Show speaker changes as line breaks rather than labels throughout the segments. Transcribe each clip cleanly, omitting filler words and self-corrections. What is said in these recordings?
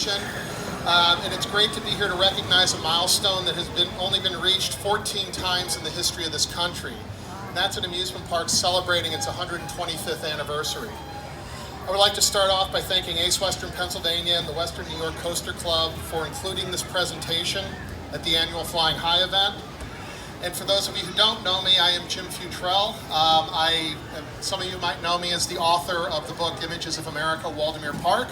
mention. And it's great to be here to recognize a milestone that has only been reached 14 times in the history of this country. And that's an amusement park celebrating its 125th anniversary. I would like to start off by thanking Ace Western Pennsylvania and the Western New York Coaster Club for including this presentation at the annual Flying High event. And for those of you who don't know me, I am Jim Futrell. Some of you might know me as the author of the book Images of America, Waldameer Park.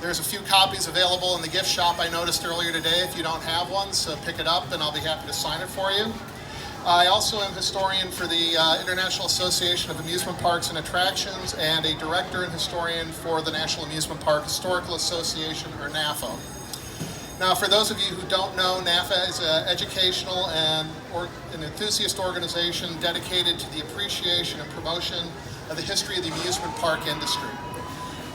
There's a few copies available in the gift shop I noticed earlier today. If you don't have one, so pick it up and I'll be happy to sign it for you. I also am historian for the International Association of Amusement Parks and Attractions and a director and historian for the National Amusement Park Historical Association, or NAPHA. Now, for those of you who don't know, NAPHA is an educational and an enthusiast organization dedicated to the appreciation and promotion of the history of the amusement park industry.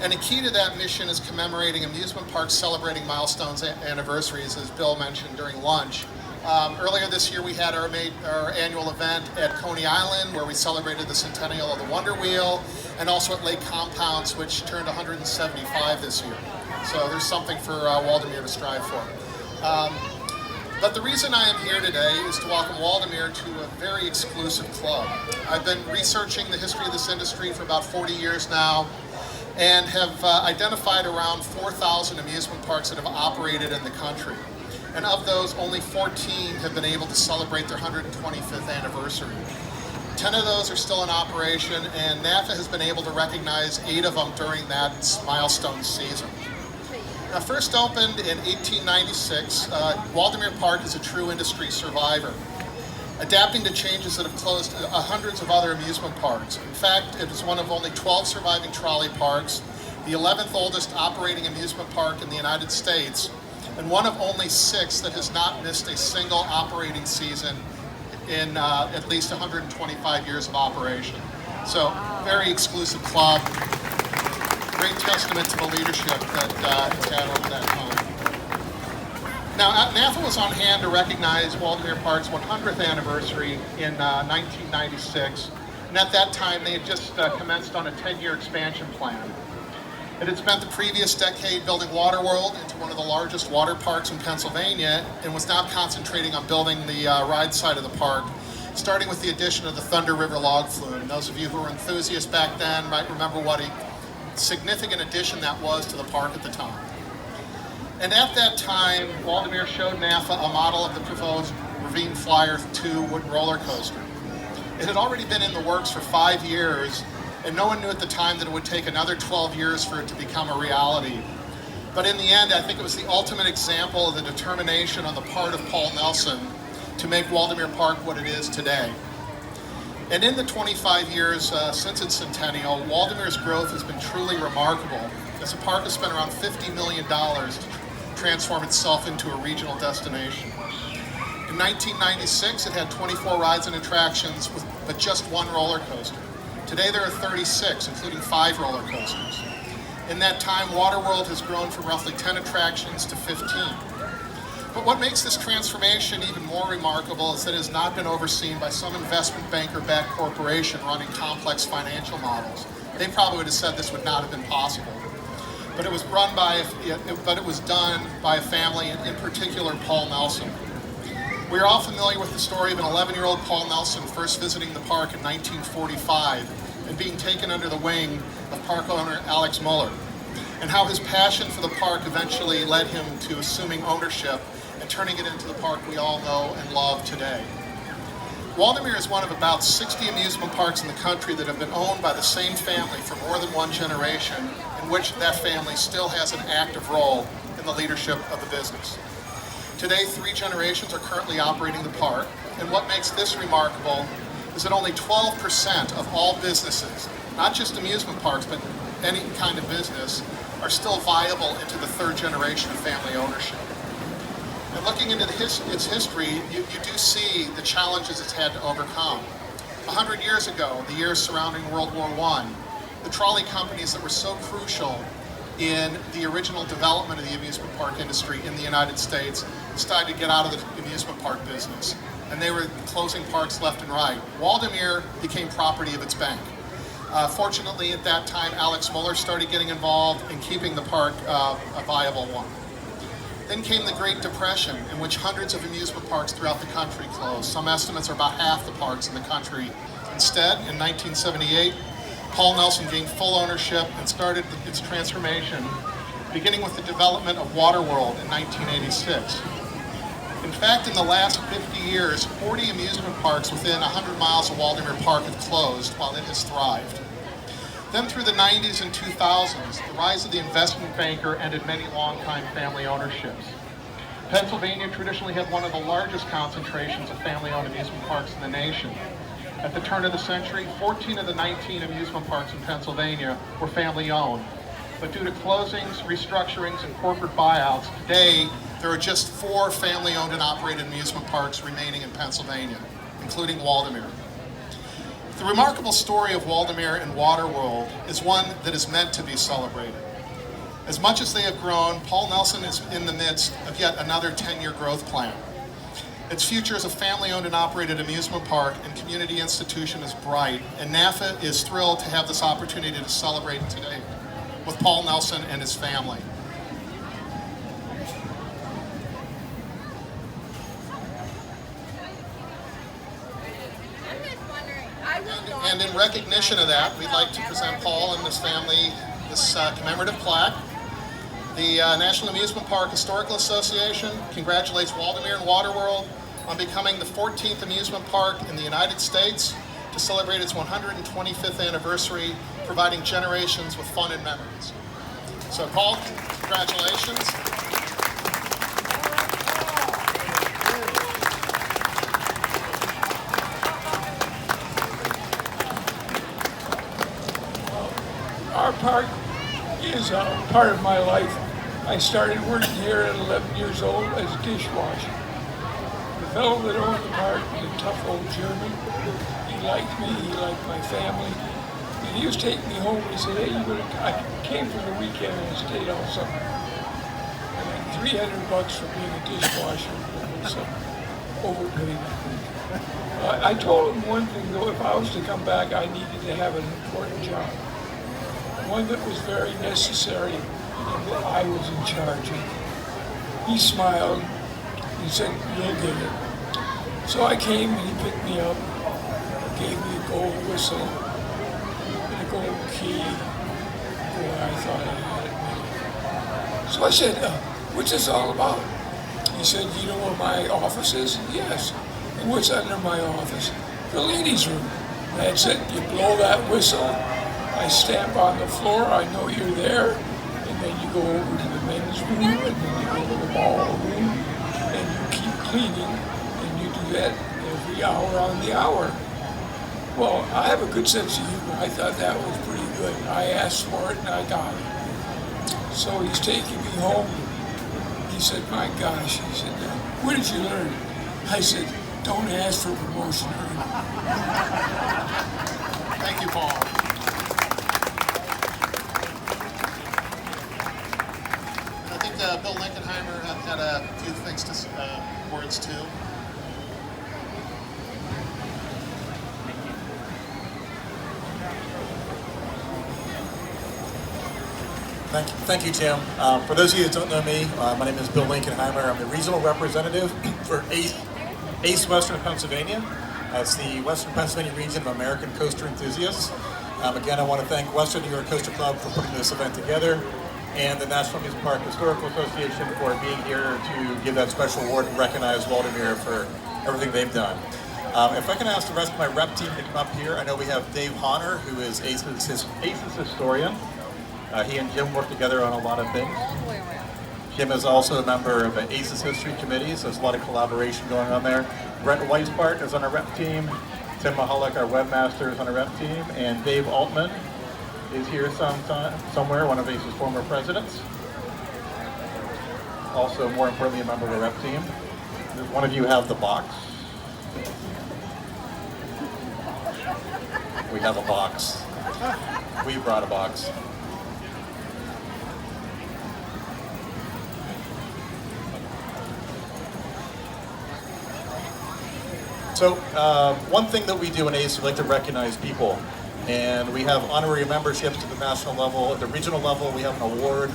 And a key to that mission is commemorating amusement parks celebrating milestones and anniversaries, as Bill mentioned during lunch. Earlier this year, we had our annual event at Coney Island, where we celebrated the centennial of the Wonder Wheel, and also at Lake Compounce, which turned 175 this year. So there's something for Waldameer to strive for. But the reason I am here today is to welcome Waldameer to a very exclusive club. I've been researching the history of this industry for about 40 years now, and have identified around 4,000 amusement parks that have operated in the country. And of those, only 14 have been able to celebrate their 125th anniversary. 10 of those are still in operation, and NAPHA has been able to recognize 8 of them during that milestone season. Now, first opened in 1896, Waldameer Park is a true industry survivor, adapting to changes that have closed hundreds of other amusement parks. In fact, it is one of only 12 surviving trolley parks, the 11th oldest operating amusement park in the United States, and one of only 6 that has not missed a single operating season in at least 125 years of operation. So, very exclusive club. Great testament to the leadership that it's had over that time. Now, NAPHA was on hand to recognize Waldameer Park's 100th anniversary in 1996, and at that time they had just commenced on a 10-year expansion plan. It had spent the previous decade building Water World into one of the largest water parks in Pennsylvania, and was now concentrating on building the ride side of the park, starting with the addition of the Thunder River log flume. And those of you who were enthusiasts back then might remember what a significant addition that was to the park at the time. And at that time, Waldameer showed NAPHA a model of the proposed Ravine Flyer 2 wooden roller coaster. It had already been in the works for 5 years, and no one knew at the time that it would take another 12 years for it to become a reality. But in the end, I think it was the ultimate example of the determination on the part of Paul Nelson to make Waldameer Park what it is today. And in the 25 years since its centennial, Waldameer's growth has been truly remarkable, as the park has spent around $50 million to transform itself into a regional destination. In 1996, it had 24 rides and attractions but just 1 roller coaster. Today there are 36, including 5 roller coasters. In that time, Water World has grown from roughly 10 attractions to 15. But what makes this transformation even more remarkable is that it has not been overseen by some investment banker-backed corporation running complex financial models. They probably would have said this would not have been possible. But it was done by a family, and in particular, Paul Nelson. We are all familiar with the story of an 11-year-old Paul Nelson first visiting the park in 1945 and being taken under the wing of park owner Alex Muller, and how his passion for the park eventually led him to assuming ownership and turning it into the park we all know and love today. Waldameer is one of about 60 amusement parks in the country that have been owned by the same family for more than 1 generation, in which that family still has an active role in the leadership of the business. Today, 3 generations are currently operating the park, and what makes this remarkable is that only 12% of all businesses, not just amusement parks, but any kind of business, are still viable into the 3rd generation of family ownership. And looking into its history, you do see the challenges it's had to overcome. 100 years ago, the years surrounding World War I, the trolley companies that were so crucial in the original development of the amusement park industry in the United States decided to get out of the amusement park business. And they were closing parks left and right. Waldameer became property of its bank. Fortunately, at that time, Alex Muller started getting involved in keeping the park a viable one. Then came the Great Depression, in which hundreds of amusement parks throughout the country closed. Some estimates are about half the parks in the country. Instead, in 1978, Paul Nelson gained full ownership and started its transformation, beginning with the development of Water World in 1986. In fact, in the last 50 years, 40 amusement parks within 100 miles of Waldameer Park have closed, while it has thrived. Then through the 90s and 2000s, the rise of the investment banker ended many long-time family ownerships. Pennsylvania traditionally had one of the largest concentrations of family-owned amusement parks in the nation. At the turn of the century, 14 of the 19 amusement parks in Pennsylvania were family-owned. But due to closings, restructurings, and corporate buyouts, today there are just 4 family-owned and operated amusement parks remaining in Pennsylvania, including Waldameer. The remarkable story of Waldameer and Water World is one that is meant to be celebrated. As much as they have grown, Paul Nelson is in the midst of yet another 10-year growth plan. Its future as a family-owned and operated amusement park and community institution is bright, and NAPHA is thrilled to have this opportunity to celebrate today with Paul Nelson and his family. And in recognition of that, we'd like to present Paul and his family this commemorative plaque. The National Amusement Park Historical Association congratulates Waldameer and Water World on becoming the 14th amusement park in the United States to celebrate its 125th anniversary, providing generations with fun and memories. So Paul, congratulations.
Our park is a part of my life. I started working here at 11 years old as a dishwasher. The fellow that owned the park was a tough old German. He liked me, he liked my family. And he used to take me home and he said, hey, I came for the weekend and I stayed all summer. And like $300 for being a dishwasher was overpaid. I told him one thing though, if I was to come back, I needed to have an important job. One that was very necessary and that I was in charge of. He smiled, he said, you'll get it. So I came and he picked me up, gave me a gold whistle and a gold key. Boy, I thought I had it made. So I said, what's this all about? He said, you know where my office is? Yes. And what's under my office? The ladies' room. That's it, you blow that whistle, I stamp on the floor, I know you're there, and then you go over to the men's room, and then you go to the ballroom, and you keep cleaning, and you do that every hour on the hour. Well, I have a good sense of humor. I thought that was pretty good. I asked for it, and I got it. So he's taking me home. He said, my gosh, he said, where did you learn? I said, don't ask for promotion.
Thank you, Paul. Bill Linkenheimer had a few things to words too.
Thank you, Tim. For those of you who don't know me, my name is Bill Linkenheimer. I'm the regional representative for ACE Western Pennsylvania. That's the Western Pennsylvania region of American Coaster Enthusiasts. Again, I want to thank Western New York Coaster Club for putting this event together, and the National Amusement Park Historical Association for being here to give that special award and recognize Waldameer for everything they've done. If I can ask the rest of my rep team to come up here, I know we have Dave Honor, who is ACE's historian. He and Jim work together on a lot of things. Jim is also a member of the ACE's History Committee, so there's a lot of collaboration going on there. Brent Weisbart is on our rep team. Tim Mahalik, our webmaster, is on our rep team. And Dave Altman is here somewhere, one of ACE's former presidents. Also, more importantly, a member of the rep team. Does one of you have the box? We have a box. We brought a box. So one thing that we do in ACE, we like to recognize people. And we have honorary memberships at the national level. At the regional level, we have an award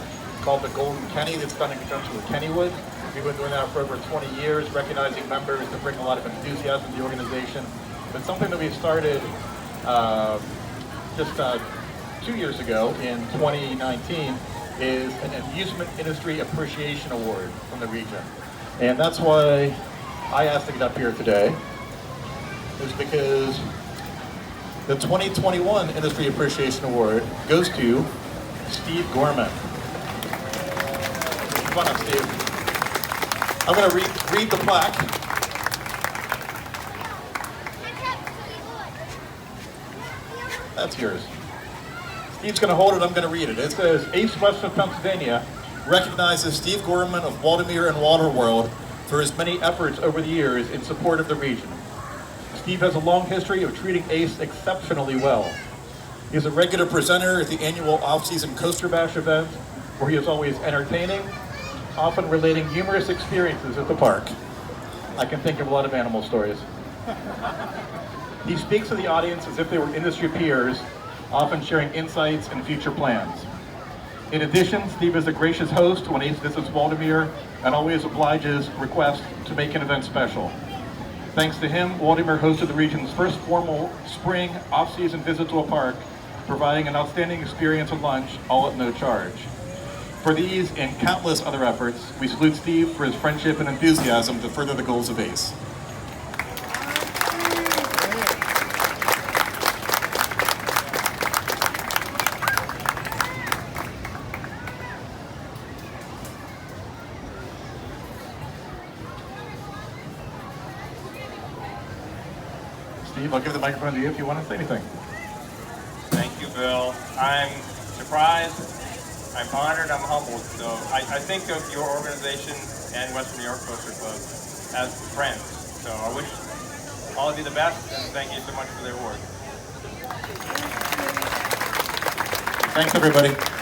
called the Golden Kenny that's done in conjunction with Kennywood. We've been doing that for over 20 years, recognizing members that bring a lot of enthusiasm to the organization. But something that we started just 2 years ago in 2019 is an Amusement Industry Appreciation Award from the region. And that's why I asked to get up here today, is because the 2021 Industry Appreciation Award goes to Steve Gorman. Come on up, Steve. I'm going to read the plaque. That's yours. Steve's going to hold it, I'm going to read it. It says, Ace Western Pennsylvania recognizes Steve Gorman of Waldameer Water World for his many efforts over the years in support of the region. Steve has a long history of treating Ace exceptionally well. He is a regular presenter at the annual off-season Coaster Bash event, where he is always entertaining, often relating humorous experiences at the park. I can think of a lot of animal stories. He speaks to the audience as if they were industry peers, often sharing insights and future plans. In addition, Steve is a gracious host when Ace visits Waldameer and always obliges requests to make an event special. Thanks to him, Waldameer hosted the region's first formal spring off-season visit to a park, providing an outstanding experience and lunch, all at no charge. For these and countless other efforts, we salute Steve for his friendship and enthusiasm to further the goals of ACE. Steve, I'll give the microphone to you if you want to say anything.
Thank you, Bill. I'm surprised, I'm honored, I'm humbled. So I think of your organization and Western New York Coaster Club as friends. So I wish all of you the best, and thank you so much for the award.
Thanks, everybody.